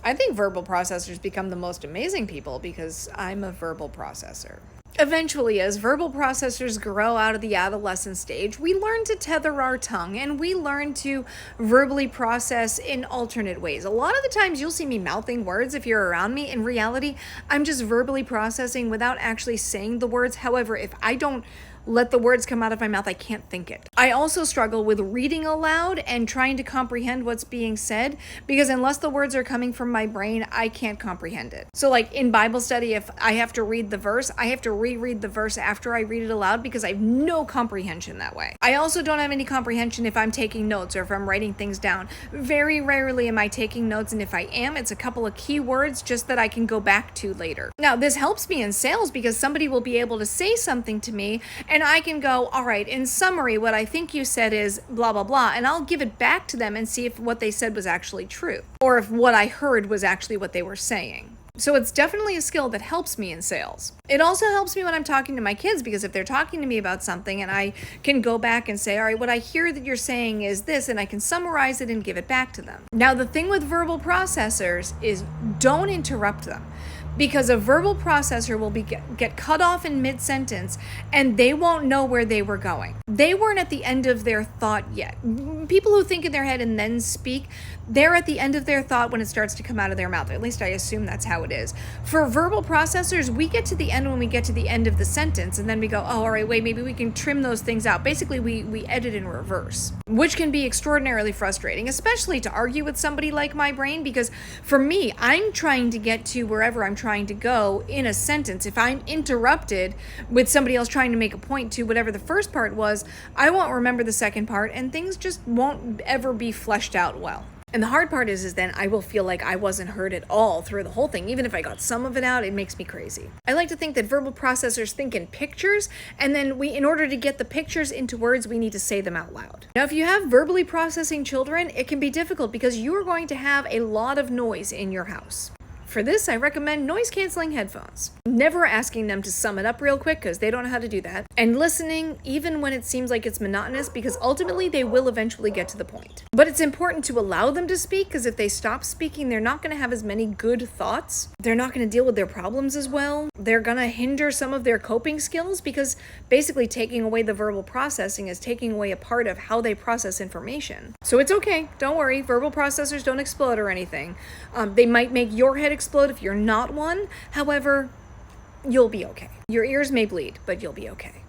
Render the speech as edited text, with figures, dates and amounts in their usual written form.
I think verbal processors become the most amazing people because I'm a verbal processor. Eventually, as verbal processors grow out of the adolescent stage, we learn to tether our tongue and we learn to verbally process in alternate ways. A lot of the times you'll see me mouthing words if you're around me. In reality, I'm just verbally processing without actually saying the words. However, if I don't let the words come out of my mouth, I can't think it. I also struggle with reading aloud and trying to comprehend what's being said because unless the words are coming from my brain, I can't comprehend it. So like in Bible study, if I have to read the verse, I have to reread the verse after I read it aloud because I have no comprehension that way. I also don't have any comprehension if I'm taking notes or if I'm writing things down. Very rarely am I taking notes, and if I am, it's a couple of key words just that I can go back to later. Now, this helps me in sales because somebody will be able to say something to me and I can go, all right, in summary, what I think you said is blah, blah, blah. And I'll give it back to them and see if what they said was actually true or if what I heard was actually what they were saying. So it's definitely a skill that helps me in sales. It also helps me when I'm talking to my kids because if they're talking to me about something and I can go back and say, all right, what I hear that you're saying is this, and I can summarize it and give it back to them. Now, the thing with verbal processors is don't interrupt them. Because a verbal processor will get cut off in mid-sentence and they won't know where they were going. They weren't at the end of their thought yet. People who think in their head and then speak, they're at the end of their thought when it starts to come out of their mouth. Or at least I assume that's how it is. For verbal processors, we get to the end when we get to the end of the sentence and then we go, oh, all right, wait, maybe we can trim those things out. Basically, we edit in reverse, which can be extraordinarily frustrating, especially to argue with somebody like my brain because for me, I'm trying to get to wherever I'm trying to go in a sentence. If I'm interrupted with somebody else trying to make a point to whatever the first part was, I won't remember the second part and things just won't ever be fleshed out well. And the hard part is then I will feel like I wasn't heard at all through the whole thing. Even if I got some of it out, it makes me crazy. I like to think that verbal processors think in pictures, and then in order to get the pictures into words, we need to say them out loud. Now, if you have verbally processing children, it can be difficult because you are going to have a lot of noise in your house. For this, I recommend noise-canceling headphones. Never asking them to sum it up real quick because they don't know how to do that. And listening even when it seems like it's monotonous because ultimately they will eventually get to the point. But it's important to allow them to speak because if they stop speaking, they're not going to have as many good thoughts. They're not going to deal with their problems as well. They're going to hinder some of their coping skills because basically taking away the verbal processing is taking away a part of how they process information. So it's okay. Don't worry. Verbal processors don't explode or anything. They might make your head explode if you're not one. However, you'll be okay. Your ears may bleed, but you'll be okay.